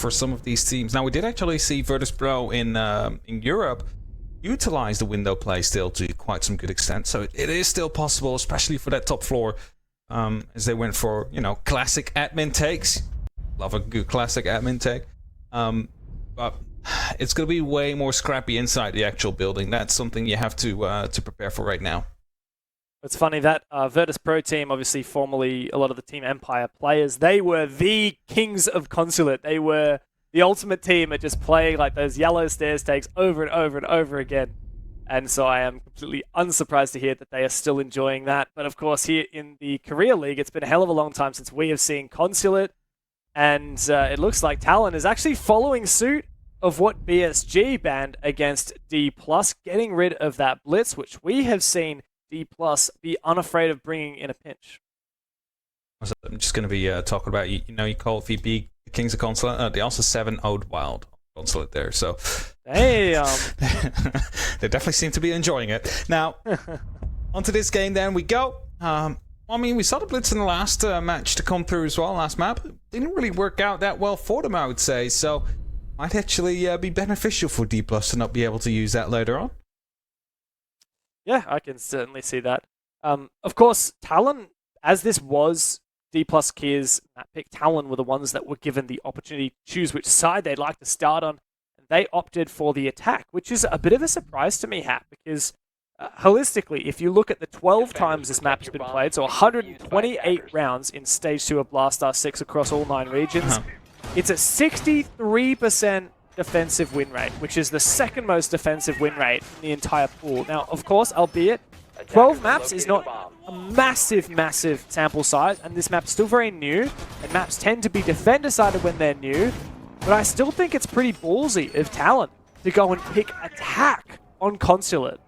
for some of these teams. Now, we did actually see Virtus Pro in Europe utilize the window play still to quite some good extent. So it is still possible, especially for that top floor, as they went for, you know, classic admin takes. Love a good classic admin take. But it's going to be way more scrappy inside the actual building. That's something you have to prepare for right now. It's funny that Virtus Pro team, obviously formerly a lot of the Team Empire players, they were the kings of Consulate. They were the ultimate team at just playing like those yellow stairs takes over and over and over again. And so I am completely unsurprised to hear that they are still enjoying that. But of course, here in the Korea League, it's been a hell of a long time since we have seen Consulate. And it looks like Talon is actually following suit of what BSG banned against DPLUS, getting rid of that blitz, which we have seen DPLUS be unafraid of bringing in a pinch. I'm just going to be talking about, you know, you call VP Kings of Consulate. They also 7-0'd Wild Consulate there, so damn. They definitely seem to be enjoying it. Now, onto this game then we go. I mean, we saw the blitz in the last match to come through as well, last map. Didn't really work out that well for them, I would say, so might actually be beneficial for DPLUS to not be able to use that later on. Yeah, I can certainly see that. Of course, Talon, as this was DPLUS Kia's map pick, Talon were the ones that were given the opportunity to choose which side they'd like to start on. And they opted for the attack, which is a bit of a surprise to me, Hap, because holistically, if you look at the 12 times this map has been played, so 128 rounds in Stage 2 of Blast Star 6 across all 9 regions, it's a 63% defensive win rate, which is the second most defensive win rate in the entire pool. Now, of course, albeit 12 maps is not a massive, massive sample size, and this map's still very new, and maps tend to be defender-sided when they're new, but I still think it's pretty ballsy of Talon to go and pick attack on Consulate.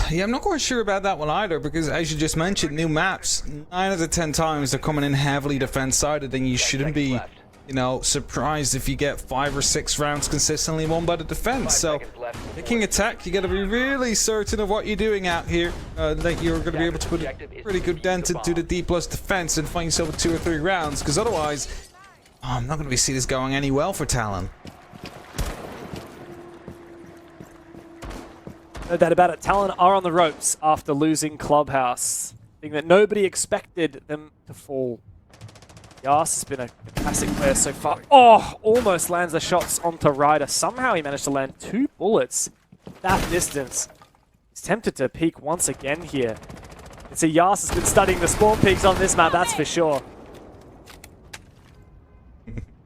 Yeah, I'm not quite sure about that one either, because as you just mentioned, new maps, 9 out of 10 times they're coming in heavily defense-sided, and you shouldn't be, you know, surprised if you get 5 or 6 rounds consistently won by the defense. So, picking attack, you got to be really certain of what you're doing out here, that you're going to be able to put a pretty good dent into the DPLUS defense and find yourself with 2 or 3 rounds, because otherwise, I'm not going to be see this going any well for Talon. No doubt about it. Talon are on the ropes after losing Clubhouse. Thing that nobody expected them to fall. Yas has been a fantastic player so far. Oh, almost lands the shots onto Ryder. Somehow he managed to land 2 bullets that distance. He's tempted to peek once again here. It's a Yas has been studying the spawn peaks on this map, that's for sure.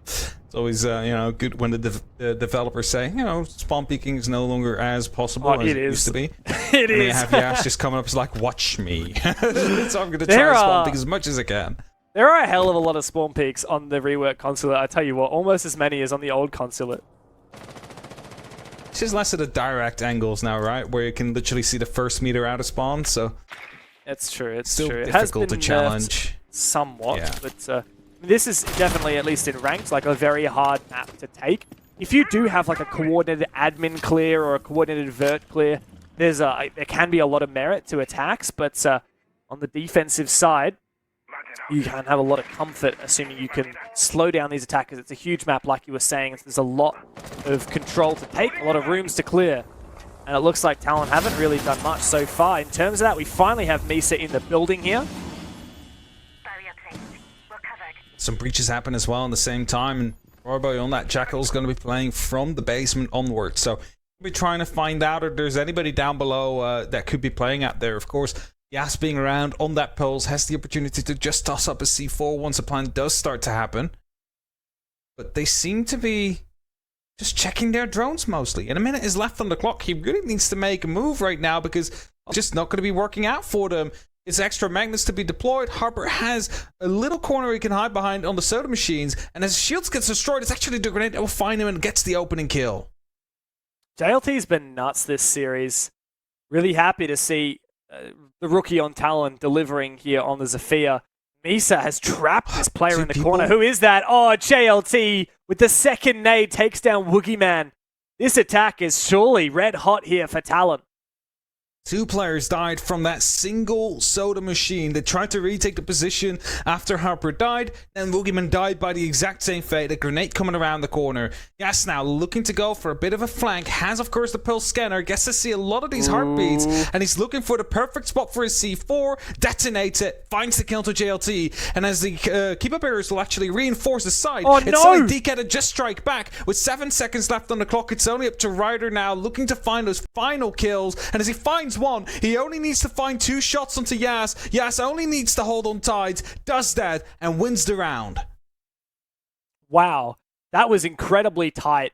It's always, you know, good when the developers say, you know, spawn peeking is no longer as possible as it used to be. It is. And you have Yash just coming up, it's like, watch me. So I'm going to try to spawn peek as much as I can. There are a hell of a lot of spawn peaks on the rework Consulate, I tell you what, almost as many as on the old Consulate. It's just less of the direct angles now, right? Where you can literally see the first meter out of spawn, so... It's true, it's still true. difficult It has been to challenge. Somewhat, yeah. But this is definitely, at least in ranked, like a very hard map to take. If you do have like a coordinated admin clear or a coordinated vert clear, there can be a lot of merit to attacks, but on the defensive side, you can have a lot of comfort, assuming you can slow down these attackers. It's a huge map, like you were saying. There's a lot of control to take, a lot of rooms to clear. And it looks like Talon haven't really done much so far. In terms of that, we finally have Misa in the building here. Some breaches happen as well in the same time, and Robo on that Jackal's going to be playing from the basement onwards. So we'll be trying to find out if there's anybody down below that could be playing out there. Of course, Yas being around on that pulse has the opportunity to just toss up a C4 once a plan does start to happen. But they seem to be just checking their drones mostly. And a minute is left on the clock. He really needs to make a move right now because it's just not going to be working out for them. It's extra magnets to be deployed. Harper has a little corner he can hide behind on the soda machines. And as shields gets destroyed, it's actually the grenade that will find him and gets the opening kill. JLT's been nuts this series. Really happy to see the rookie on Talon delivering here on the Zafia. Misa has trapped this player in the corner. Who is that? Oh, JLT with the second nade takes down Woogie Man. This attack is surely red hot here for Talon. 2 players died from that single soda machine. They tried to retake the position after Harper died, then Boogeyman died by the exact same fate. A grenade coming around the corner. Yes, now looking to go for a bit of a flank. Has, of course, the pulse scanner. Gets to see a lot of these heartbeats, and he's looking for the perfect spot for his C4. Detonates it, finds the kill to JLT, and as the keep up errors will actually reinforce the side. Oh, it's no! only DK to just strike back. With 7 seconds left on the clock, it's only up to Ryder now, looking to find those final kills, and as he finds one, he only needs to find 2 shots onto Yas. Yas only needs to hold on tight, does that, and wins the round. Wow, that was incredibly tight.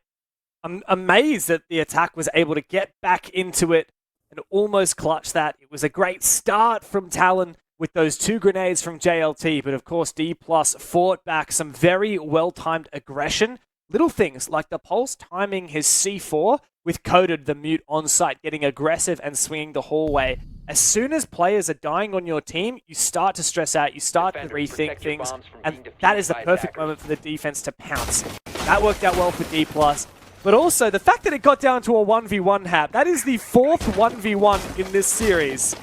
I'm amazed that the attack was able to get back into it and almost clutch that. It was a great start from Talon with those 2 grenades from JLT, but of course DPLUS fought back some very well-timed aggression. Little things like the pulse timing his C4 with Coded the mute on site, getting aggressive and swinging the hallway. As soon as players are dying on your team, you start to stress out, you start to rethink things, and that is the perfect moment for the defense to pounce. That worked out well for DPLUS, but also the fact that it got down to a 1v1 hat, that is the 4th 1v1 in this series.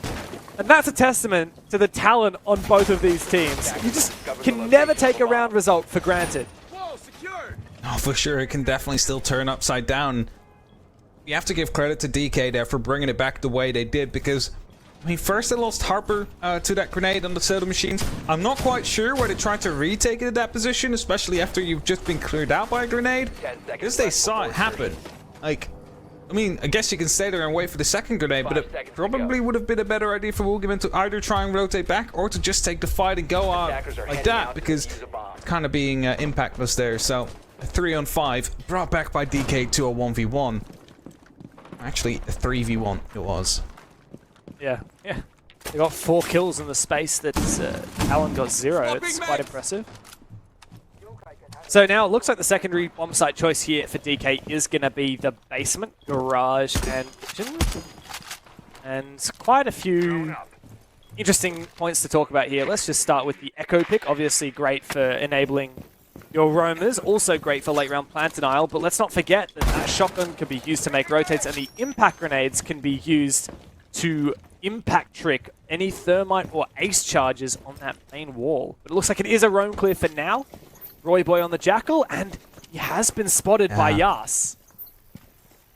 And that's a testament to the talent on both of these teams. You just can never take a round result for granted. Oh, for sure, it can definitely still turn upside down. You have to give credit to DK there for bringing it back the way they did, because, I mean, first they lost Harper to that grenade on the soda machines. I'm not quite sure why they tried to retake it at that position, especially after you've just been cleared out by a grenade, because they saw it happen. Like, I mean, I guess you can stay there and wait for the second grenade, but it probably would have been a better idea for Boogeyman to either try and rotate back or to just take the fight and go out like that, because it's kind of being impactless there. So, a 3-on-5 brought back by DK to a 1v1. Actually, a 3v1 it was. Yeah. They got 4 kills in the space that Talon got 0. It's quite impressive. So now it looks like the secondary bomb site choice here for DK is going to be the basement, garage, and kitchen. And quite a few interesting points to talk about here. Let's just start with the Echo pick. Obviously great for enabling your roamers, also great for late round plant denial, but let's not forget that that shotgun can be used to make rotates, and the impact grenades can be used to impact trick any thermite or ace charges on that main wall. But it looks like it is a roam clear for now. Roy Boy on the Jackal, and he has been spotted by Yas.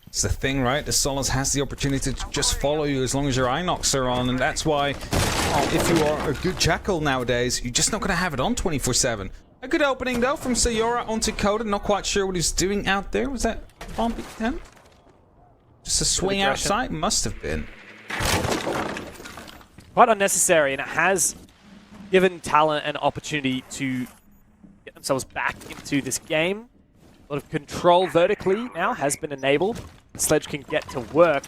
It's the thing, right? The Solas has the opportunity to just follow you as long as your Inox are on, and that's why if you are a good Jackal nowadays, you're just not going to have it on 24/7. A good opening, though, from Sayora onto Coda. Not quite sure what he's doing out there. Was that bomb attempt? Just a swing outside? Must have been. Quite unnecessary, and it has given Talon an opportunity to get themselves back into this game. A lot of control vertically now has been enabled. Sledge can get to work.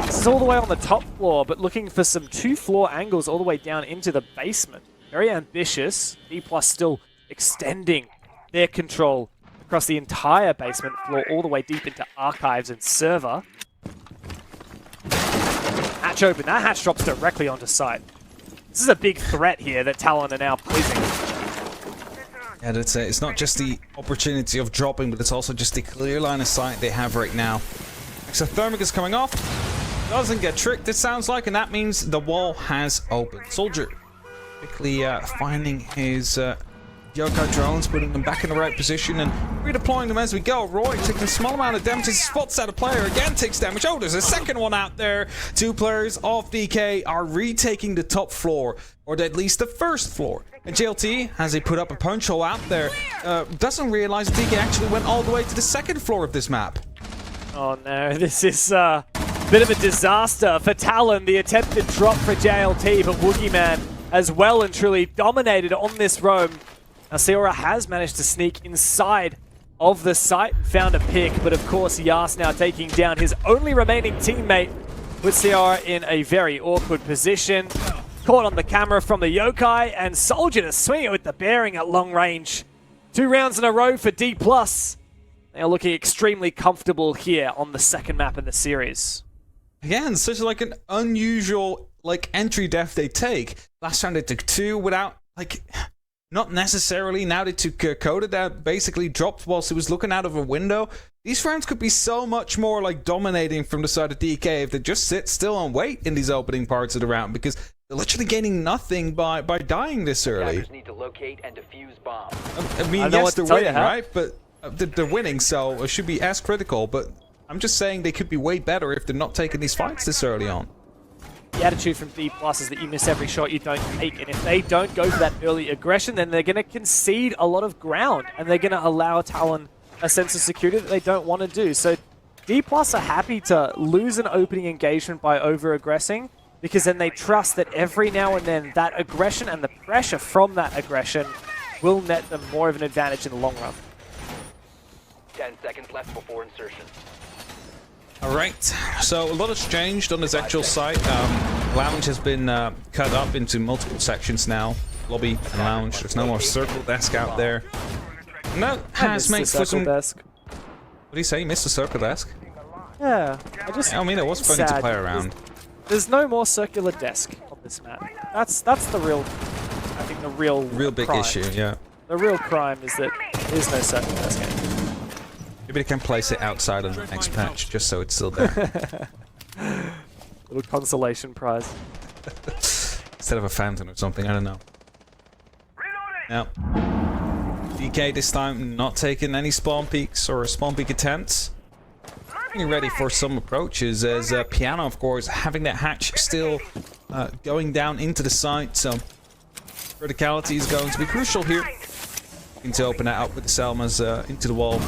This is all the way on the top floor, but looking for some 2-floor angles all the way down into the basement. Very ambitious. DPLUS still extending their control across the entire basement floor, all the way deep into archives and server. Hatch open. That hatch drops directly onto site. This is a big threat here that Talon are now poising. Yeah, that's it. It's not just the opportunity of dropping, but it's also just the clear line of sight they have right now. So Thermic is coming off. Doesn't get tricked, it sounds like, and that means the wall has opened. Soldier quickly finding his Yokai drones, putting them back in the right position and redeploying them as we go. Roy taking a small amount of damage. He spots out a player, again takes damage. Oh, there's a second one out there. 2 players off DK are retaking the top floor, or at least the first floor. And JLT, as he put up a punch hole out there, doesn't realize that DK actually went all the way to the second floor of this map. Oh no, this is a bit of a disaster for Talon. The attempted drop for JLT, but Boogeyman as well and truly dominated on this roam. Now Sayora has managed to sneak inside of the site and found a pick, but of course Yas now taking down his only remaining teammate, with Sayora in a very awkward position. Caught on the camera from the Yokai, and Soldier to swing it with the bearing at long range. 2 rounds in a row for DPLUS. They are looking extremely comfortable here on the second map in the series. Again, such like an unusual entry def they take. Last round they took 2 without Not necessarily. Now they took Coda that basically dropped whilst he was looking out of a window. These rounds could be so much more like dominating from the side of DK if they just sit still and wait in these opening parts of the round, because they're literally gaining nothing by dying this early. Need to locate and defuse bombs. I mean, yes, they're winning, right? But they're winning, so it should be as critical. But I'm just saying they could be way better if they're not taking these fights this early on. The attitude from DPLUS is that you miss every shot you don't take, and if they don't go for that early aggression, then they're going to concede a lot of ground, and they're going to allow Talon a sense of security that they don't want to do. So DPLUS are happy to lose an opening engagement by over-aggressing, because then they trust that every now and then that aggression and the pressure from that aggression will net them more of an advantage in the long run. 10 seconds left before insertion. Alright, so a lot has changed on this actual site. Lounge has been cut up into multiple sections now. Lobby and lounge. There's no more circle desk out there. And that has made for some... desk. What do you say? You missed the circle desk? Yeah, I mean, it was funny to play around. There's no more circular desk on this map. That's the real, I think the real big crime. issue, yeah. The real crime is that there is no circular desk anymore. Maybe they can place it outside on the next patch, just so it's still there. Little consolation prize. Instead of a fountain or something, I don't know. Now, DK this time not taking any spawn peeks or spawn peek attempts. Getting ready for some approaches as Piano, of course, having that hatch still going down into the site, so verticality is going to be crucial here. Looking to open that up with the Selmas into the wall.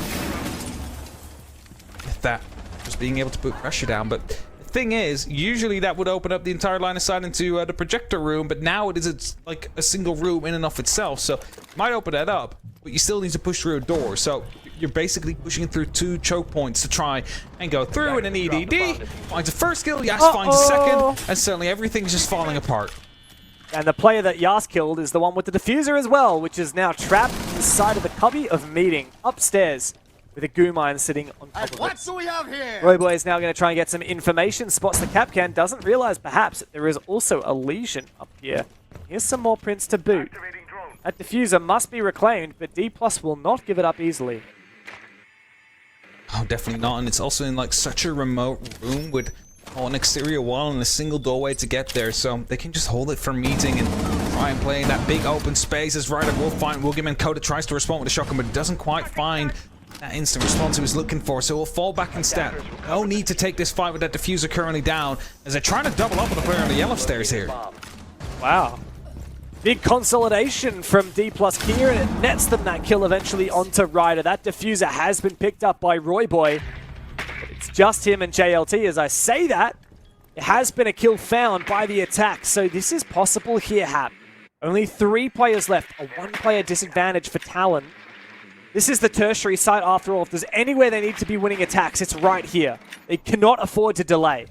With that, just being able to put pressure down, but the thing is, usually that would open up the entire line of sight into the projector room, but now it's like a single room in and of itself, so it might open that up, but you still need to push through a door, so you're basically pushing through 2 choke points to try and go through, and an EDD finds a first kill, Yas finds a second, and suddenly everything's just falling apart. And the player that Yas killed is the one with the diffuser as well, which is now trapped inside of the cubby of meeting upstairs with a goo mine sitting on top of it. What do we have here? Royboy is now going to try and get some information, spots the Capcan, doesn't realize perhaps that there is also a lesion up here. Here's some more prints to boot. That diffuser must be reclaimed, but DPLUS will not give it up easily. Oh, definitely not, and it's also in like such a remote room with an exterior wall and a single doorway to get there, so they can just hold it for meeting and try and play in that big open space. As Ryder will find William, Coda tries to respond with a shotgun, but doesn't quite find that instant response he was looking for, so he'll fall back instead. No need to take this fight with that diffuser currently down, as they're trying to double up on the player on the yellow stairs here. Wow. Big consolidation from DPLUS here, and it nets them that kill eventually onto Ryder. That diffuser has been picked up by Royboy. It's just him and JLT. As I say that, it has been a kill found by the attack, so this is possible here, Hap. Only 3 players left, a 1-player disadvantage for Talon. This is the tertiary site after all. If there's anywhere they need to be winning attacks, it's right here. They cannot afford to delay.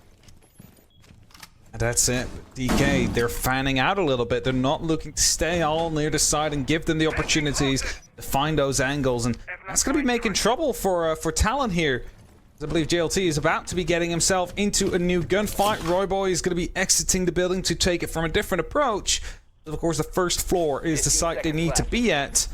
That's it. DK, they're fanning out a little bit. They're not looking to stay all near the side and give them the opportunities to find those angles, and that's going to be making trouble for Talon here. I believe JLT is about to be getting himself into a new gunfight. Royboy is going to be exiting the building to take it from a different approach. Of course, the first floor is the site they need to be at.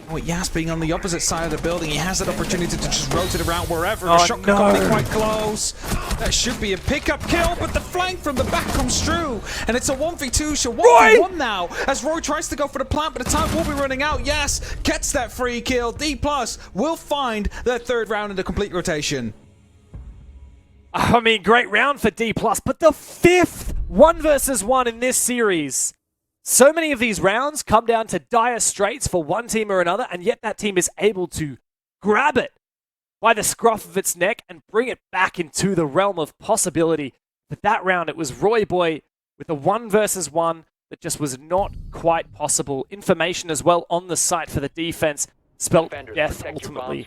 Oh, Yas being on the opposite side of the building, he has that opportunity to just rotate around wherever. The shotgun coming in quite close. That should be a pickup kill, but the flank from the back comes through. And it's a 1v2, so 1v1 now. As Roy tries to go for the plant, but the time will be running out. Yas gets that free kill. DPLUS will find that 3rd round in the complete rotation. I mean, great round for DPLUS, but the 5th 1 versus 1 in this series. So many of these rounds come down to dire straits for one team or another, and yet that team is able to grab it by the scruff of its neck and bring it back into the realm of possibility. But that round, it was Royboy with the 1 versus 1 that just was not quite possible. Information as well on the site for the defense spelt death ultimately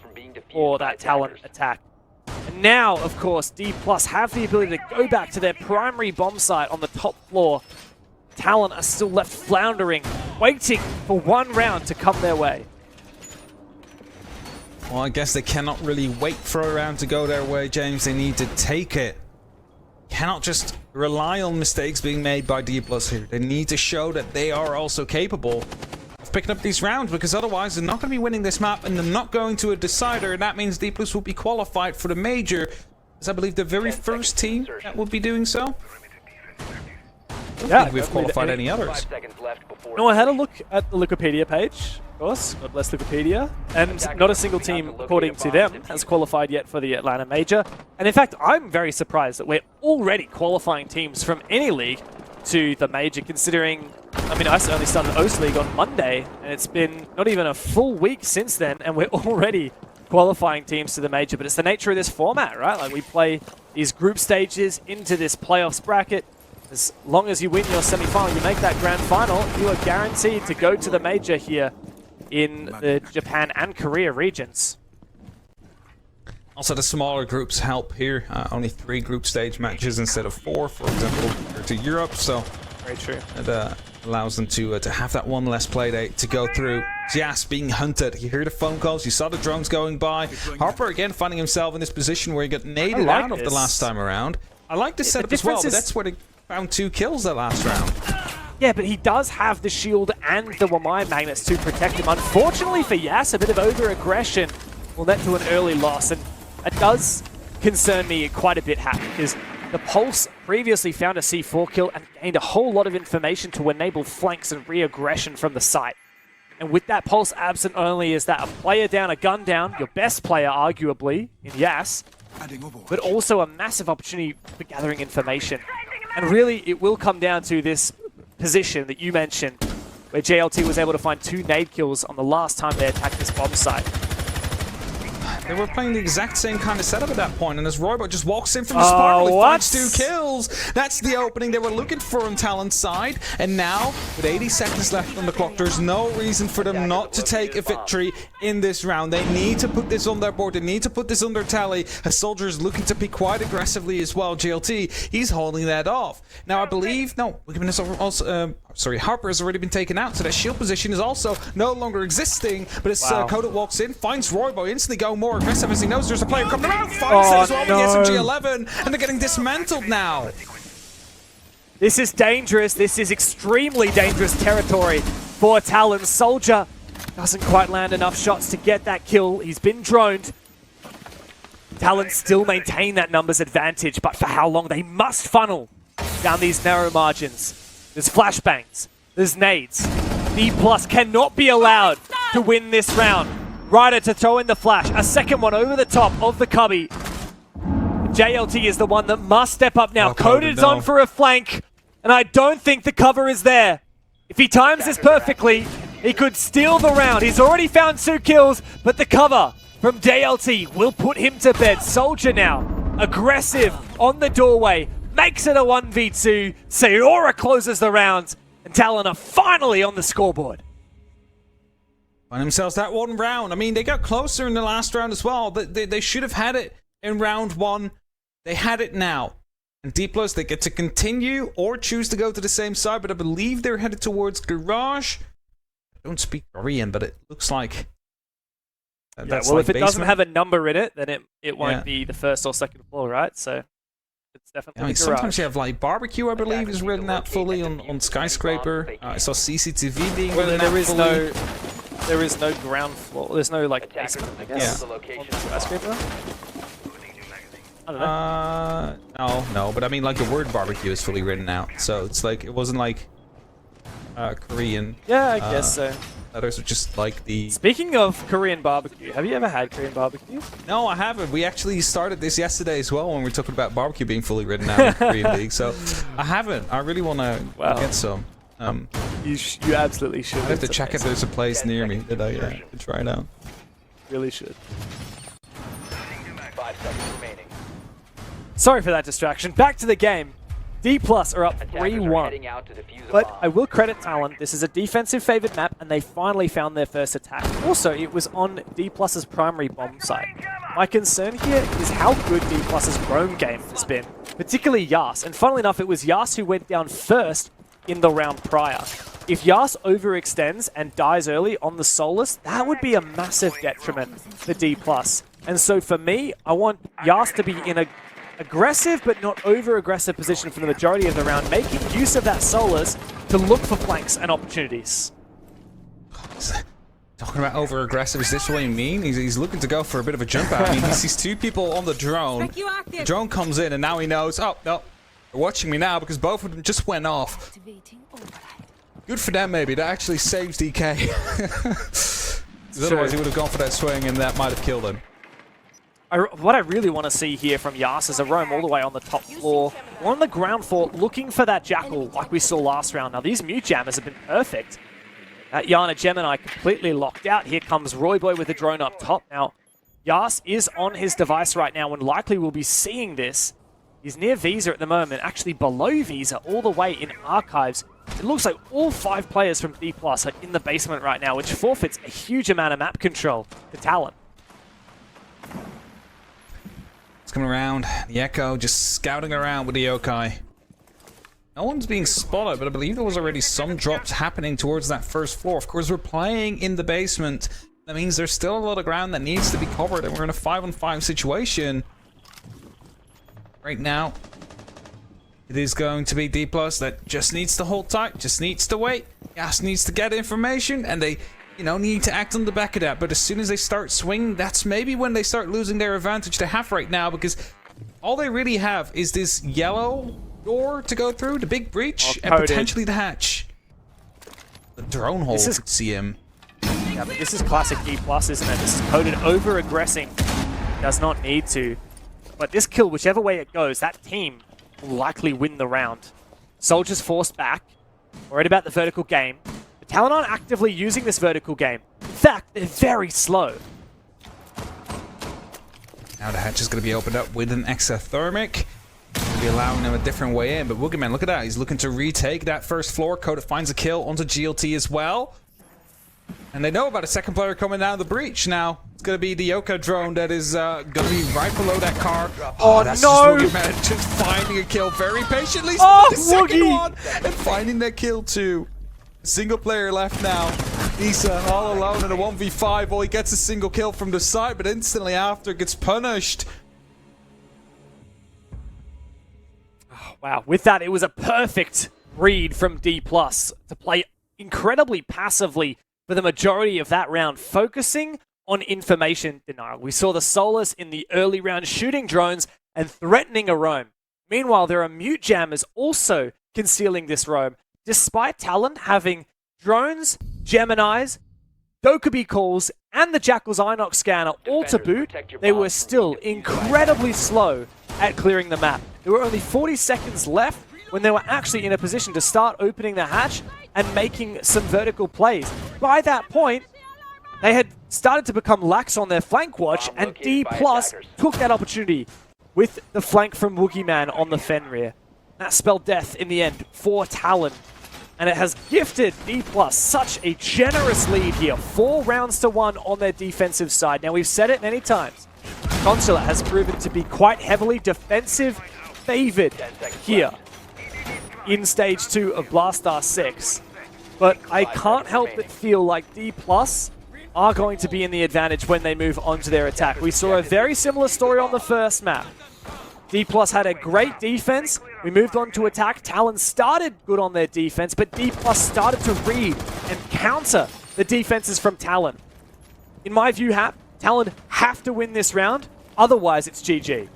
for that Talon attack. And now, of course, DPLUS have the ability to go back to their primary bomb site on the top floor. Talon are still left floundering, waiting for 1 round to come their way. Well, I guess they cannot really wait for a round to go their way, James. They need to take it. Cannot just rely on mistakes being made by DPLUS here. They need to show that they are also capable picking up these rounds, because otherwise they're not going to be winning this map and they're not going to a decider, and that means DPLUS will be qualified for the major, as I believe the very first team that will be doing so. I don't think we've qualified any others. No, I had a look at the Wikipedia page, of course, God bless Wikipedia, and not a single team, according to them, has qualified yet for the Atlanta Major. And in fact, I'm very surprised that we're already qualifying teams from any league to the Major, considering, I mean, I only started OS League on Monday, and it's been not even a full week since then, and we're already qualifying teams to the Major. But it's the nature of this format, right? Like, we play these group stages into this playoffs bracket. As long as you win your semi-final, you make that grand final, you are guaranteed to go to the Major here in the Japan and Korea regions. Also, the smaller groups help here. Only 3 group stage matches instead of 4, for example, compared to Europe. So very true. It allows them to have that one less play date to go through. Jas being hunted. You hear the phone calls. You saw the drones going by. Harper again finding himself in this position where he got naded out of the last time around. I like this setup as well, but that's where they found 2 kills that last round. Yeah, but he does have the shield and the Wamai magnets to protect him. Unfortunately for Yas, a bit of over-aggression will lead to an early loss, and it does concern me quite a bit, Hat, because the Pulse previously found a C4 kill and gained a whole lot of information to enable flanks and re-aggression from the site. And with that Pulse absent, not only is that a player down, a gun down, your best player arguably in Yas, but also a massive opportunity for gathering information. And really, it will come down to this position that you mentioned, where JLT was able to find 2 nade kills on the last time they attacked this bomb site. They were playing the exact same kind of setup at that point, and as Roybo just walks in from the Sparkle, he finds 2 kills. That's the opening they were looking for on Talon's side, and now, with 80 seconds left on the clock, there's no reason for them not to take a victory in this round. They need to put this on their board, they need to put this on their tally, as Soldier is looking to pick quite aggressively as well. JLT, he's holding that off. Now, I believe, Harper has already been taken out, so that shield position is also no longer existing, but as Kodak walks in, finds Roybo, instantly going more aggressive as he knows there's a player coming around, finds it as well with the SMG-11, and they're getting dismantled now. This is dangerous. This is extremely dangerous territory for Talon. Soldier doesn't quite land enough shots to get that kill. He's been droned. Talon still maintain that numbers advantage, but for how long? They must funnel down these narrow margins. There's flashbangs. There's nades. DPLUS cannot be allowed to win this round. Ryder to throw in the flash. A second one over the top of the cubby. JLT is the one that must step up now. Coded's on for a flank, and I don't think the cover is there. If he times this perfectly, he could steal the round. He's already found 2 kills, but the cover from JLT will put him to bed. Soldier now, aggressive on the doorway, makes it a 1v2. Sayora closes the round, and Talon are finally on the scoreboard. Find themselves that 1 round. I mean, they got closer in the last round as well. They should have had it in round 1. They had it now. And DPLUS, they get to continue or choose to go to the same side, but I believe they're headed towards Garage. I don't speak Korean, but it looks like... that's well, like if it doesn't have a number in it, then it won't be the 1st or 2nd floor, right? So it's definitely I mean, Garage. sometimes you have like Barbecue, I believe, is written out fully on Skyscraper. I saw CCTV being written out fully. There is no ground floor. There's no like basement, I guess. Yeah. On the Skyscraper? I don't know. No, but I mean, like the word barbecue is fully written out, so it's like it wasn't like Korean. Yeah, I guess so. Letters are just like the. Speaking of Korean barbecue, have you ever had Korean barbecue? No, I haven't. We actually started this yesterday as well when we were talking about barbecue being fully written out in the Korean League. So I haven't. I really want to get some. You absolutely should. I have to check if there's a place near me that I could try it out. Really should. 5 seconds remaining. Sorry for that distraction. Back to the game. DPLUS are up 3-1. But I will credit Talon. This is a defensive favored map, and they finally found their first attack. Also, it was on DPLUS's primary bomb site. My concern here is how good DPLUS's roam game has been, particularly Yas. And funnily enough, it was Yas who went down first in the round prior. If Yas overextends and dies early on the Solus, that would be a massive detriment for DPLUS. And so for me, I want Yas to be in a aggressive but not over-aggressive position for the majority of the round, making use of that Solus to look for flanks and opportunities. Talking about over-aggressive, is this what you mean? He's looking to go for a bit of a jump out. I mean, he sees two people on the drone. The drone comes in, and now he knows, oh, no, they're watching me now because both of them just went off. Good for them, maybe. That actually saves DK. Otherwise, he would have gone for that swing, and that might have killed him. What I really want to see here from Yas is a roam all the way on the top floor. We're on the ground floor looking for that Jackal like we saw last round. Now, these mute jammers have been perfect. That Yana Gemini completely locked out. Here comes Royboy with the drone up top. Now, Yas is on his device right now and likely will be seeing this. He's near Visa at the moment, actually below Visa, all the way in Archives. It looks like all 5 players from DPLUS are in the basement right now, which forfeits a huge amount of map control to Talon. It's coming around. The Echo just scouting around with the Yokai. No one's being spotted, but I believe there was already some drops happening towards that first floor. Of course, we're playing in the basement. That means there's still a lot of ground that needs to be covered, and we're in a 5-on-5 situation. Right now, it is going to be DPLUS that just needs to hold tight, just needs to wait. Yas needs to get information, and they, need to act on the back of that. But as soon as they start swinging, that's maybe when they start losing their advantage they have right now, because all they really have is this yellow door to go through, the big breach, and potentially the hatch. The drone hole could see him. Yeah, but this is classic DPLUS, isn't it? This is coded over-aggressing. Does not need to. But this kill, whichever way it goes, that team will likely win the round. Soldiers forced back. Worried about the vertical game. The Talon aren't actively using this vertical game. In fact, they're very slow. Now the hatch is going to be opened up with an exothermic. Going to be allowing them a different way in. But Woogieman, look at that. He's looking to retake that first floor. Coda finds a kill onto GLT as well. And they know about a second player coming down the breach now. It's going to be the Yoka drone that is going to be right below that car. Oh, that's no! Just Woogieman just finding a kill very patiently. Oh, the second Woogie! one, and finding that kill too. Single player left now. Issa all alone in a 1v5. Well, he gets a single kill from the side, but instantly after gets punished. Oh, wow. With that, it was a perfect read from DPLUS to play incredibly passively for the majority of that round, focusing on information denial. We saw the Solus in the early round shooting drones and threatening a roam. Meanwhile, there are mute jammers also concealing this roam. Despite Talon having drones, Geminis, Dokubi calls, and the Jackal's Inox scanner all to boot, they were still incredibly slow at clearing the map. There were only 40 seconds left when they were actually in a position to start opening the hatch and making some vertical plays. By that point, they had started to become lax on their flank watch, and DPLUS took that opportunity with the flank from Woogieman on the Fenrir. That spelled death in the end for Talon, and it has gifted DPLUS such a generous lead here. 4 rounds to 1 on their defensive side. Now, we've said it many times. Consulate has proven to be quite heavily defensive favored here in Stage 2 of Blastar 6. But I can't help but feel like DPLUS are going to be in the advantage when they move on to their attack. We saw a very similar story on the first map. DPLUS had a great defense. We moved on to attack. Talon started good on their defense, but DPLUS started to read and counter the defenses from Talon. In my view, Talon have to win this round. Otherwise, it's GG.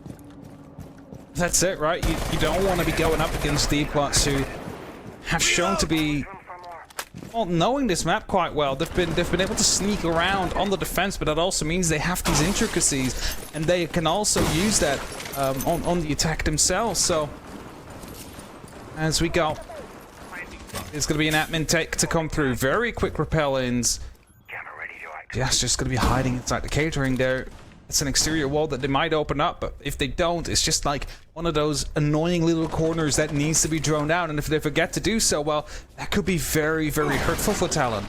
That's it, right? You don't want to be going up against DPLUS, who have shown to be, well, knowing this map quite well. They've been able to sneak around on the defense, but that also means they have these intricacies, and they can also use that on the attack themselves. So as we go, it's going to be an admin take to come through. Very quick repel-ins. Yes, just going to be hiding inside the catering there. It's an exterior wall that they might open up, but if they don't, it's just like one of those annoying little corners that needs to be droned out, and if they forget to do so, well, that could be very, very hurtful for Talon.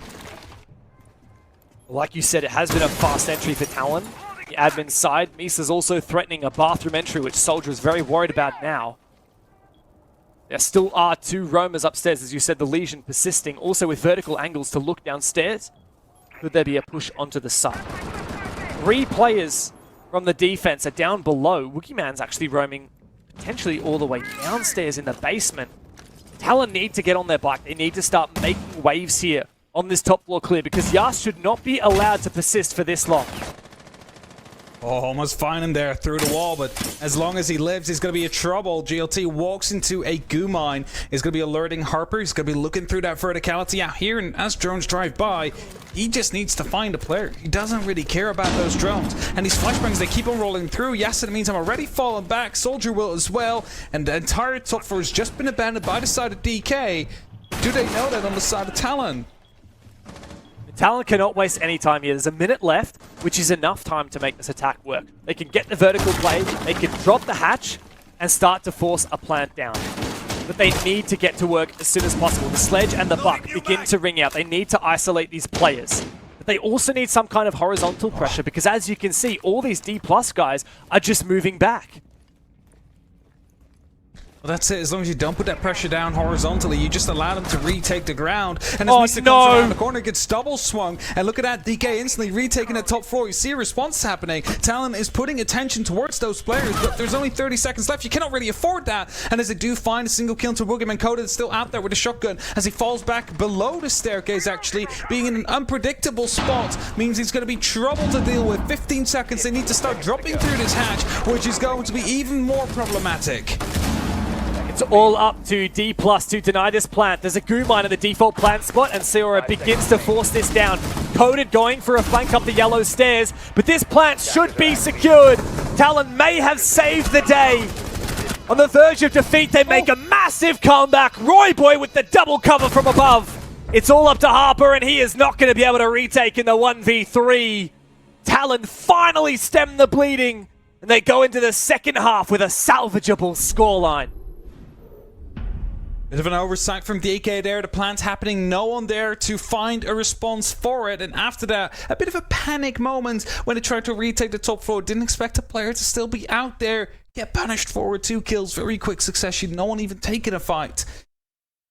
Like you said, it has been a fast entry for Talon. The admin side, Misa's also threatening a bathroom entry, which Soldier is very worried about now. There still are 2 roamers upstairs, as you said, the Legion persisting, also with vertical angles to look downstairs. Could there be a push onto the side? 3 players from the defense are down below. Woogieman's actually roaming potentially all the way downstairs in the basement. Talon need to get on their bike. They need to start making waves here on this top floor clear because Yas should not be allowed to persist for this long. Oh, almost find him there through the wall, but as long as he lives, he's going to be in trouble. GLT walks into a goo mine. He's going to be alerting Harper. He's going to be looking through that verticality out here, and as drones drive by, he just needs to find a player. He doesn't really care about those drones. And these flashbangs, they keep on rolling through. Yes, in the meantime, already fallen back. Soldier will as well. And the entire top floor has just been abandoned by the side of DK. Do they know that on the side of Talon? Talon cannot waste any time here. There's a minute left, which is enough time to make this attack work. They can get the vertical play, they can drop the hatch, and start to force a plant down. But they need to get to work as soon as possible. The Sledge and the Buck begin to ring out. They need to isolate these players. But they also need some kind of horizontal pressure, because as you can see, all these DPLUS guys are just moving back. Well, that's it. As long as you don't put that pressure down horizontally, you just allow them to retake the ground. And as Mr. comes around the corner, gets double swung. And look at that, DK instantly retaking the top floor. You see a response happening. Talon is putting attention towards those players, but there's only 30 seconds left. You cannot really afford that. And as they do find a single kill to Boogeyman, Coda is still out there with a shotgun as he falls back below the staircase, actually. Being in an unpredictable spot means he's going to be trouble to deal with. 15 seconds, they need to start dropping through this hatch, which is going to be even more problematic. It's all up to DPLUS to deny this plant. There's a goo mine in the default plant spot, and Seora begins to force this down. Coded going for a flank up the yellow stairs, but this plant should be secured. Talon may have saved the day. On the verge of defeat, they make a massive comeback. Roy Boy with the double cover from above. It's all up to Harper, and he is not going to be able to retake in the 1v3. Talon finally stem the bleeding, and they go into the second half with a salvageable scoreline. Bit of an oversight from DK there. The plant's happening. No one there to find a response for it. And after that, a bit of a panic moment when they tried to retake the top floor. Didn't expect a player to still be out there. Get punished forward. 2 kills. Very quick succession. No one even taking a fight.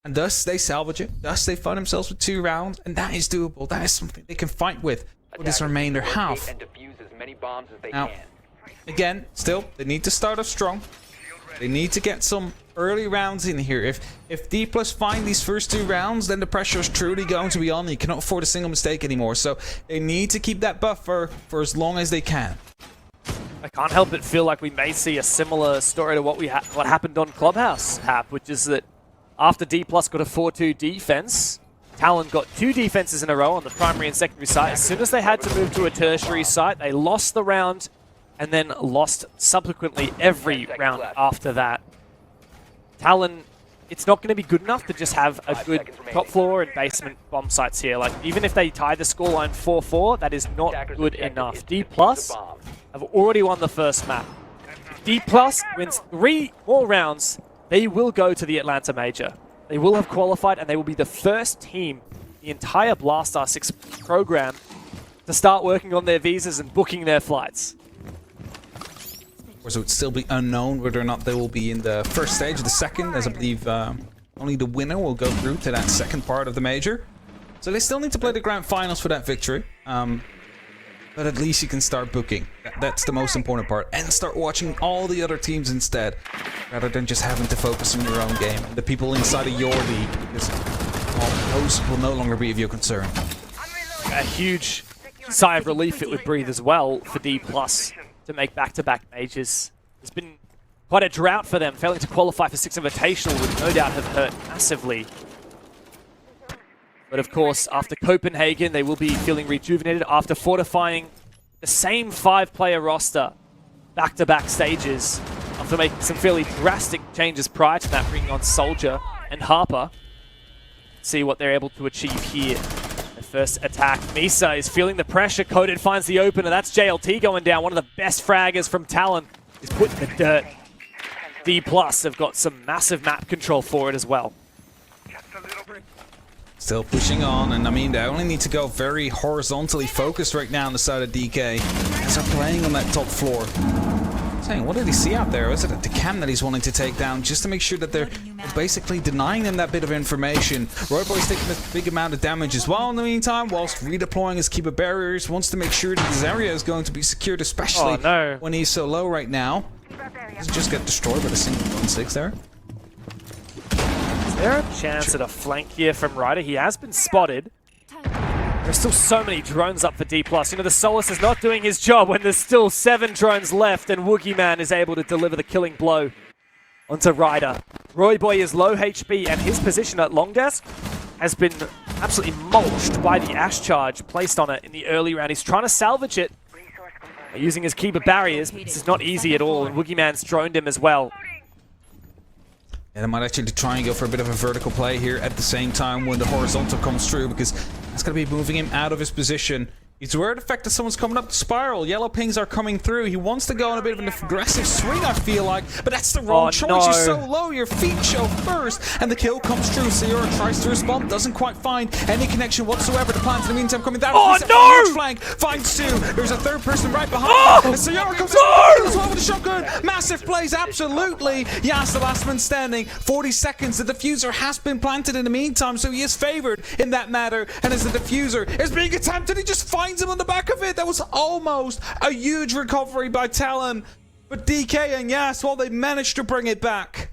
And thus, they salvage it. Thus, they find themselves with 2 rounds. And that is doable. That is something they can fight with for this remainder half. Now, again, still, they need to start off strong. They need to get some early rounds in here. If DPLUS find these first 2 rounds, then the pressure is truly going to be on. You cannot afford a single mistake anymore. So they need to keep that buffer for as long as they can. I can't help but feel like we may see a similar story to what happened on Clubhouse, Hap, which is that after DPLUS got a 4-2 defense, Talon got 2 defenses in a row on the primary and secondary site. As soon as they had to move to a tertiary site, they lost the round and then lost subsequently every round after that. Talon, it's not going to be good enough to just have a good top floor and basement bomb sites here. Like, even if they tie the scoreline 4-4, that is not good enough. DPLUS have already won the first map. DPLUS wins 3 more rounds, they will go to the Atlanta Major. They will have qualified, and they will be the first team in the entire Blastar 6 program to start working on their visas and booking their flights. So it would still be unknown whether or not they will be in the first stage or the second, as I believe only the winner will go through to that second part of the major. So they still need to play the grand finals for that victory. But at least you can start booking. That's the most important part. And start watching all the other teams instead, rather than just having to focus on your own game. The people inside of your league, because those will no longer be of your concern. A huge sigh of relief it would breathe as well for DPLUS to make back-to-back majors. There's been quite a drought for them. Failing to qualify for 6 Invitational would no doubt have hurt massively. But of course, after Copenhagen, they will be feeling rejuvenated after fortifying the same 5-player roster back-to-back stages after making some fairly drastic changes prior to that, bringing on Soldier and Harper. See what they're able to achieve here. The first attack, Misa is feeling the pressure. Coded finds the opener. That's JLT going down. One of the best fraggers from Talon is put in the dirt. DPLUS have got some massive map control for it as well. Still pushing on, and I mean, they only need to go very horizontally focused right now on the side of DK as they're playing on that top floor. Saying, what did he see out there? Was it a decam that he's wanting to take down just to make sure that they're basically denying him that bit of information? Royboy's taking a big amount of damage as well in the meantime, whilst redeploying his keeper barriers. Wants to make sure that this area is going to be secured, especially when he's so low right now. Doesn't just get destroyed by the single 1-6 there. Is there a chance at a flank here from Ryder? He has been spotted. There's still so many drones up for DPLUS. You know, the Solus is not doing his job when there's still 7 drones left and Woogieman is able to deliver the killing blow onto Ryder. Royboy is low HP and his position at long desk has been absolutely mulched by the Ash charge placed on it in the early round. He's trying to salvage it by using his Keeper barriers, but this is not easy at all, and Woogieman's droned him as well. And I might actually try and go for a bit of a vertical play here at the same time when the horizontal comes through, because that's going to be moving him out of his position. He's aware of the fact that someone's coming up the spiral. Yellow pings are coming through. He wants to go on a bit of an aggressive swing, I feel like, but that's the wrong choice. No. You're so low, your feet show first, and the kill comes through. Sayura tries to respond, doesn't quite find any connection whatsoever. The plans in the meantime coming down. Oh, no! Flank, finds 2. There's a third person right behind. Oh, and Sayura comes no! in as well with a shotgun. Massive plays, absolutely. Yas, the last man standing. 40 seconds. The diffuser has been planted in the meantime, so he is favored in that matter. And as the diffuser is being attempted, he just finds him on the back of it. That was almost a huge recovery by Talon. But DK and Yas, well, they managed to bring it back.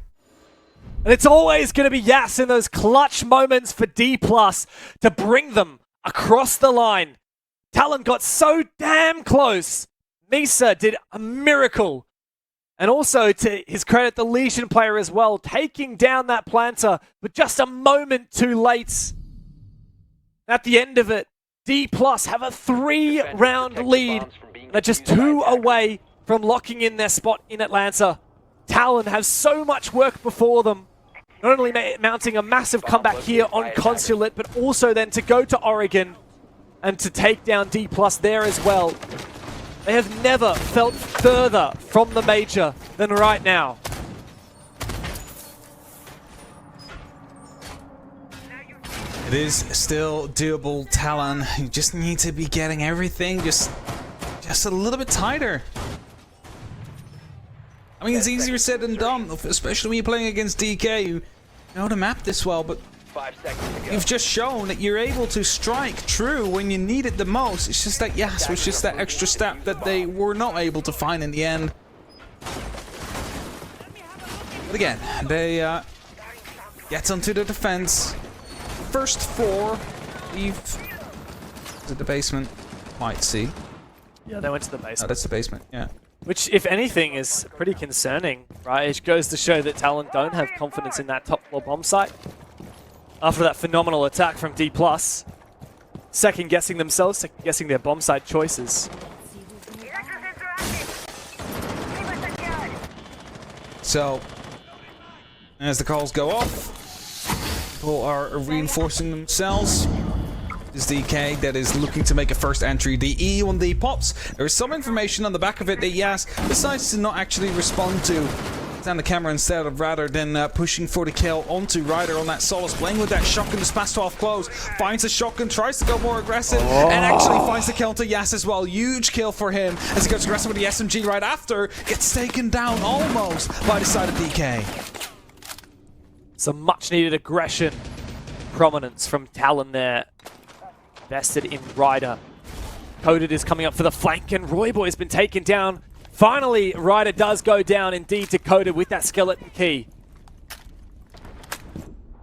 And it's always going to be Yas in those clutch moments for DPLUS to bring them across the line. Talon got so damn close. Misa did a miracle. And also, to his credit, the Legion player as well, taking down that planter, but just a moment too late. At the end of it, DPLUS have a 3-round lead. They're just 2 away from locking in their spot in Atlanta. Talon have so much work before them. Not only mounting a massive comeback here on Consulate, but also then to go to Oregon and to take down DPLUS there as well. They have never felt further from the major than right now. It is still doable, Talon. You just need to be getting everything just a little bit tighter. I mean, it's easier said than done, especially when you're playing against DK, who know the map this well, but 5 seconds to go. you've just shown that you're able to strike true when you need it the most. It's just that Yas was just that extra step that they were not able to find in the end. But again, they get onto the defense. First 4, leave to the basement. Might see. Yeah, they went to the Oh, basement. that's the basement, yeah. Which, if anything, is pretty concerning, right? It goes to show that Talon don't have confidence in that top floor bomb site. After that phenomenal attack from DPLUS, second-guessing themselves, second-guessing their bomb site choices. So, as the calls go off, people are reinforcing themselves. This DK that is looking to make a first entry. The E1D pops. There is some information on the back of it that Yas decides to not actually respond to. Down the camera instead of rather than pushing for the kill onto Ryder on that Solus, playing with that shotgun. The Smash 12 close, finds a shotgun, tries to go more aggressive, and actually finds the kill onto Yas as well. Huge kill for him as he goes aggressive with the SMG right after. Gets taken down almost by the side of DK. Some much-needed aggression, prominence from Talon there. Vested in Ryder. Coded is coming up for the flank, and Royboy has been taken down. Finally, Ryder does go down indeed to Coded with that skeleton key.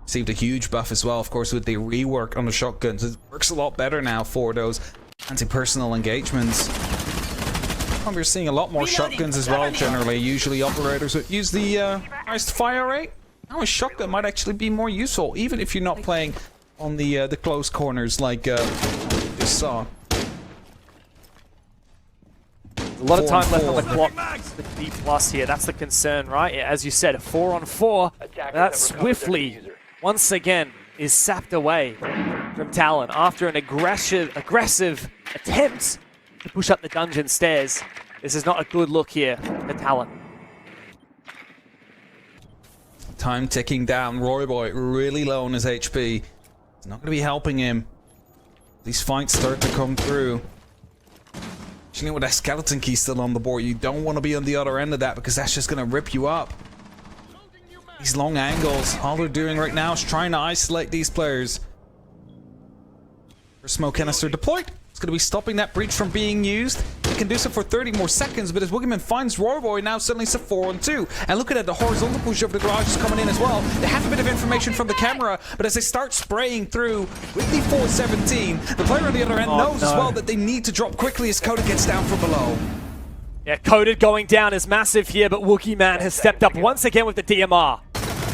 Received a huge buff as well, of course, with the rework on the shotguns. It works a lot better now for those anti-personal engagements. We're seeing a lot more shotguns as well, generally. Usually operators would use the highest fire rate. Now a shotgun might actually be more useful, even if you're not playing on the close corners like you saw. A lot of time left on the clock for DPLUS here. That's the concern, right? As you said, a 4-on-4. That swiftly, once again, is sapped away from Talon after an aggressive attempt to push up the dungeon stairs. This is not a good look here for Talon. Time ticking down. Royboy really low on his HP. It's not going to be helping him. These fights start to come through. Actually, with that skeleton key still on the board, you don't want to be on the other end of that because that's just going to rip you up. These long angles, all they're doing right now is trying to isolate these players. Smoke canister deployed. It's going to be stopping that breach from being used. can do so for 30 more seconds, but as Boogeyman finds Royboy, now suddenly it's a 4-on-2. And look at the horizontal push over the garage is coming in as well. They have a bit of information from the camera, but as they start spraying through with the 417, the player on the other end knows as well that they need to drop quickly as Coda gets down from below. Yeah, Coded going down is massive here, but Wookieeman has stepped up once again with the DMR.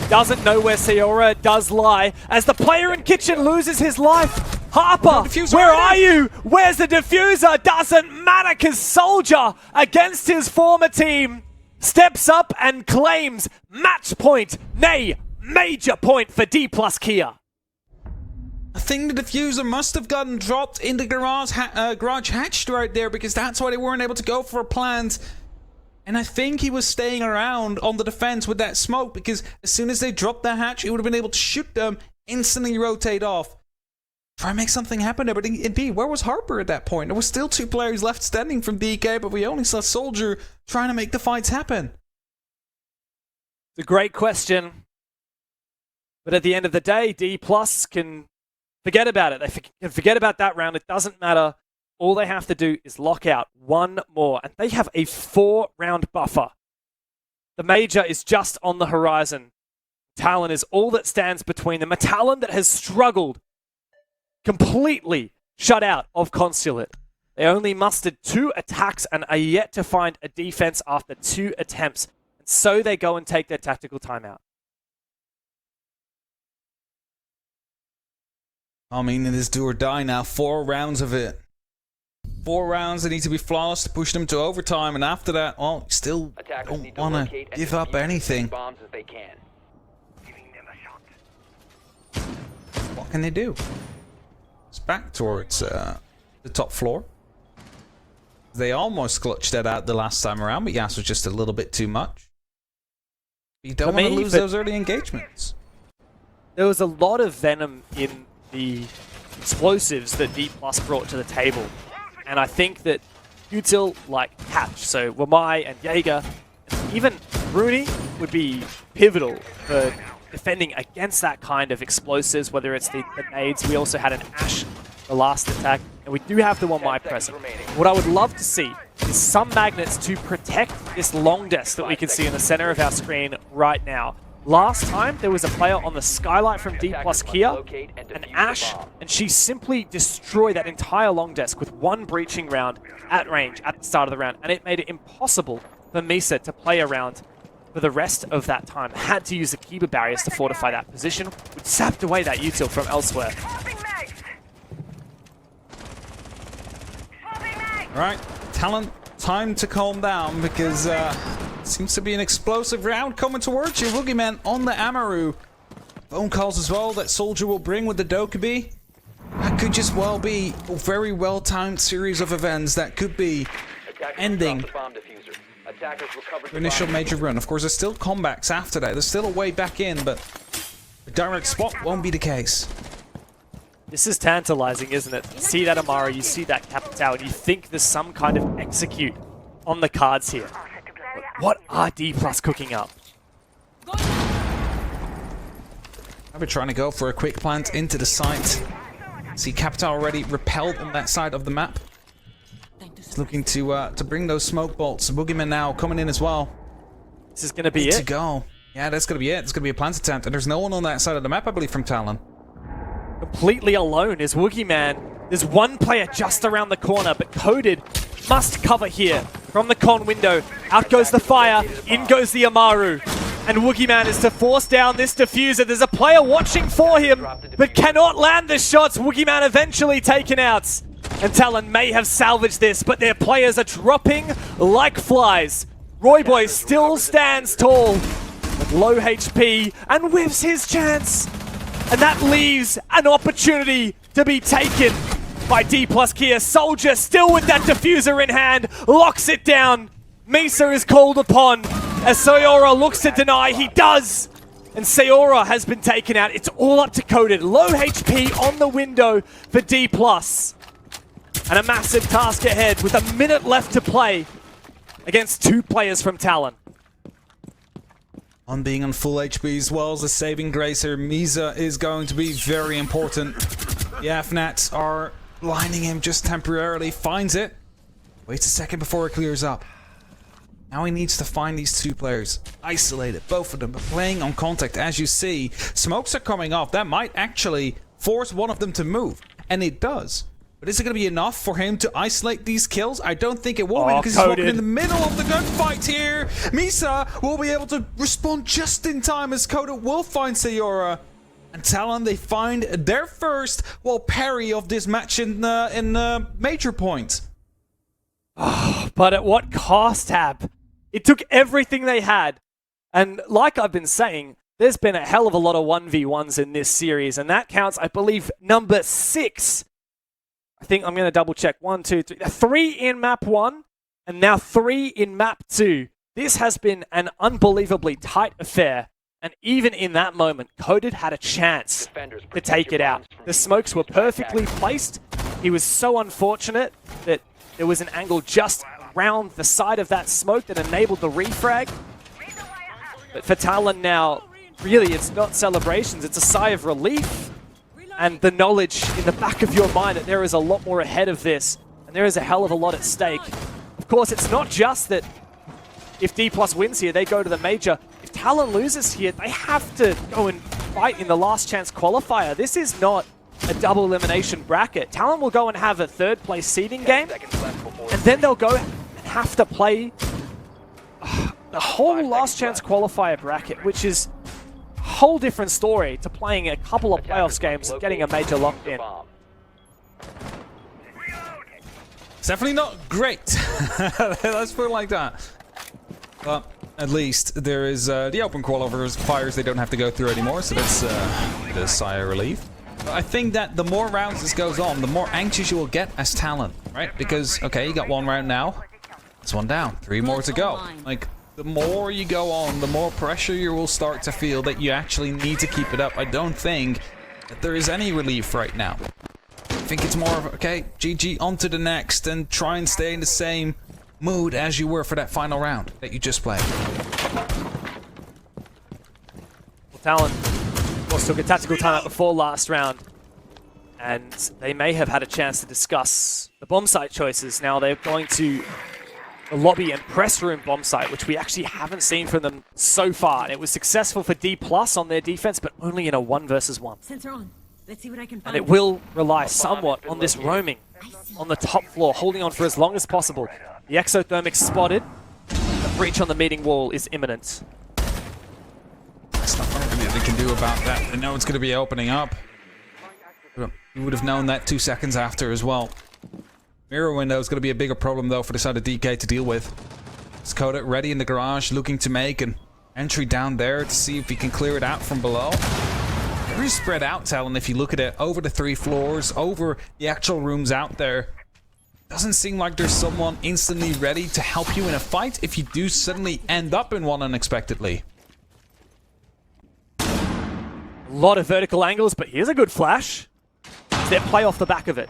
Doesn't know where Sayora does lie, as the player in kitchen loses his life. Harper, where are you? Where's the diffuser? Doesn't matter, because Soldier, against his former team, steps up and claims match point, nay, major point for DPLUS Kia. I think the diffuser must have gotten dropped in the garage hatched right there, because that's why they weren't able to go for a plant. And I think he was staying around on the defense with that smoke, because as soon as they dropped that hatch, he would have been able to shoot them, instantly rotate off. Try and make something happen there, but indeed, where was Harper at that point? There were still 2 players left standing from DK, but we only saw Soldier trying to make the fights happen. It's a great question. But at the end of the day, DPLUS can forget about it. They can forget about that round. It doesn't matter. All they have to do is lock out one more, and they have a 4-round buffer. The major is just on the horizon. Talon is all that stands between them. A Talon that has struggled completely shut out of Consulate. They only mustered 2 attacks and are yet to find a defense after 2 attempts. And so they go and take their tactical timeout. I mean, it is do or die now. 4 rounds of it. 4 rounds that need to be flawless to push them to overtime, and after that, well, still don't want to give up anything. Bombs as they can. What can they do? It's back towards the top floor. They almost clutched that out the last time around, but Yas was just a little bit too much. You don't want to lose those early engagements. There was a lot of venom in the explosives that DPLUS brought to the table. And I think that util like Hatch, so Wamai and Jaeger, and even Rooney would be pivotal for defending against that kind of explosives, whether it's the nades. We also had an Ash the last attack, and we do have the Wamai present. What I would love to see is some magnets to protect this long desk that we can see in the center of our screen right now. Last time, there was a player on the skylight from DPLUS Kia, an Ash, and she simply destroyed that entire long desk with 1 breaching round at range at the start of the round, and it made it impossible for Misa to play around for the rest of that time. Had to use the Kiba barriers to fortify that position, which sapped away that util from elsewhere. Alright, Talon, time to calm down, because seems to be an explosive round coming towards you. Boogeyman on the Amaru. Phone calls as well that Soldier will bring with the Dokkaebi. That could just well be a very well-timed series of events that could be ending the initial major run. Of course, there's still comebacks after that. There's still a way back in, but the direct spot won't be the case. This is tantalizing, isn't it? You see that Amara, you see that Capitao, and you think there's some kind of execute on the cards here. What are DPLUS cooking up? I've been trying to go for a quick plant into the site. See Capitao already repelled on that side of the map. He's looking to bring those smoke bolts. Boogeyman now coming in as well. This is going to be it. To go. Yeah, that's going to be it. It's going to be a plant attempt, and there's no one on that side of the map, I believe, from Talon. Completely alone is Wookieeman. There's 1 player just around the corner, but Coded must cover here from the con window. Out goes the fire, in goes the Amaru. And Wookieeman is to force down this diffuser. There's a player watching for him, but cannot land the shots. Wookieeman eventually taken out. And Talon may have salvaged this, but their players are dropping like flies. Royboy still stands tall with low HP and whiffs his chance. And that leaves an opportunity to be taken by DPLUS Kia. Soldier still with that diffuser in hand, locks it down. Misa is called upon as Sayora looks to deny. He does. And Sayora has been taken out. It's all up to Coded. Low HP on the window for DPLUS. And a massive task ahead with a minute left to play against 2 players from Talon. On being on full HP as well as a saving grace here, Misa is going to be very important. The FNATs are blinding him just temporarily, finds it. Waits a second before it clears up. Now he needs to find these two players. Isolated, both of them, but playing on contact. As you see, smokes are coming off. That might actually force one of them to move. And it does. But is it going to be enough for him to isolate these kills? I don't think it will be, because he's walking in the middle of the gunfight here. Misa will be able to respond just in time as Coda will find Sayora. And Talon, they find their first, well, parry of this match in Major Point. Oh, but at what cost, Tab? It took everything they had. And like I've been saying, there's been a hell of a lot of 1v1s in this series, and that counts, I believe, number 6. I think I'm going to double check. 1, 2, 3. 3 in map 1, and now 3 in map 2. This has been an unbelievably tight affair, and even in that moment, Coded had a chance to take it out. The smokes were perfectly placed. He was so unfortunate that there was an angle just around the side of that smoke that enabled the refrag. But for Talon now, really, it's not celebrations, it's a sigh of relief. And the knowledge in the back of your mind that there is a lot more ahead of this, and there is a hell of a lot at stake. Of course, it's not just that if DPLUS wins here, they go to the major. If Talon loses here, they have to go and fight in the last chance qualifier. This is not a double elimination bracket. Talon will go and have a third place seeding game, and then they'll go and have to play the whole last chance qualifier bracket, which is a whole different story to playing a couple of playoffs games and getting a major locked in. It's definitely not great. Let's put it like that. But at least there is the open qualifiers they don't have to go through anymore, so that's the sigh of relief. But I think that the more rounds this goes on, the more anxious you will get as Talon, right? Because, okay, you got 1 round now. It's 1 down. 3 more to go. Like, the more you go on, the more pressure you will start to feel that you actually need to keep it up. I don't think that there is any relief right now. I think it's more of, okay, GG, on to the next, and try and stay in the same mood as you were for that final round that you just played. Well, Talon, of course, took a tactical timeout before last round, and they may have had a chance to discuss the bomb site choices. Now they're going to the lobby and press room bomb site, which we actually haven't seen from them so far. And it was successful for DPLUS on their defense, but only in a 1 versus 1. Sensor on. Let's see what I can find. And it will rely somewhat on this roaming on the top floor, holding on for as long as possible. The exothermic spotted. The breach on the meeting wall is imminent. There's nothing really they can do about that. They know it's going to be opening up. You would have known that 2 seconds after as well. Mirror window is going to be a bigger problem, though, for the side of DK to deal with. Skoda ready in the garage, looking to make an entry down there to see if he can clear it out from below. Very spread out, Talon, if you look at it, over the 3 floors, over the actual rooms out there. Doesn't seem like there's someone instantly ready to help you in a fight if you do suddenly end up in one unexpectedly. A lot of vertical angles, but here's a good flash. They play off the back of it.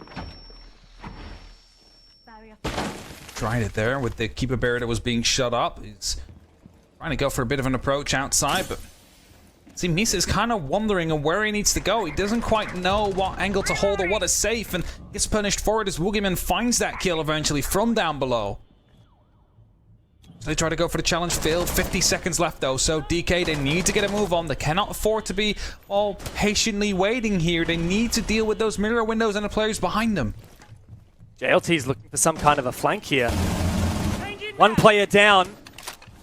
Tried it there with the keeper barrier that was being shut up. He's trying to go for a bit of an approach outside, but see, Misa is kind of wondering on where he needs to go. He doesn't quite know what angle to hold or what is safe, and gets punished for it as Woogieman finds that kill eventually from down below. So they try to go for the challenge, failed. 50 seconds left though, so DK, they need to get a move on. They cannot afford to be all patiently waiting here. They need to deal with those mirror windows and the players behind them. JLT's looking for some kind of a flank here. 1 player down,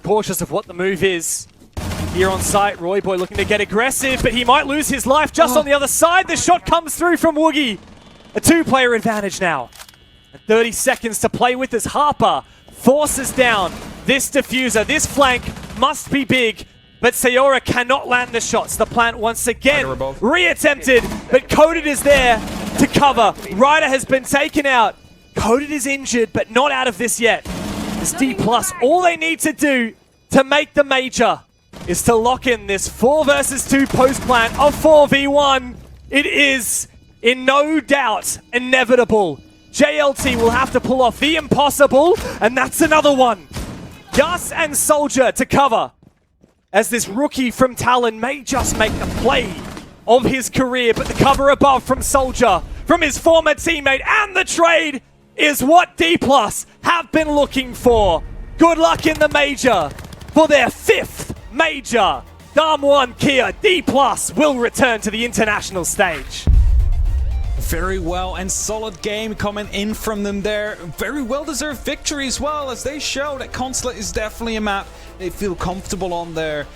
cautious of what the move is. Here on site, Roy Boy looking to get aggressive, but he might lose his life just on the other side. The shot comes through from Woogie. A 2-player advantage now. And 30 seconds to play with as Harper forces down this diffuser. This flank must be big, but Sayora cannot land the shots. The plant once again re-attempted, but Coded is there to cover. Ryder has been taken out. Coded is injured, but not out of this yet. This DPLUS, all they need to do to make the major is to lock in this 4 versus 2 post-plant of 4v1. It is, in no doubt, inevitable. JLT will have to pull off the impossible, and that's another one. Gus and Soldier to cover, as this rookie from Talon may just make the play of his career, but the cover above from Soldier, from his former teammate, and the trade is what DPLUS have been looking for. Good luck in the major for their 5th major. Dam1 Kia DPLUS will return to the international stage. Very well and solid game coming in from them there. Very well-deserved victory as well, as they show that Consulate is definitely a map they feel comfortable on there.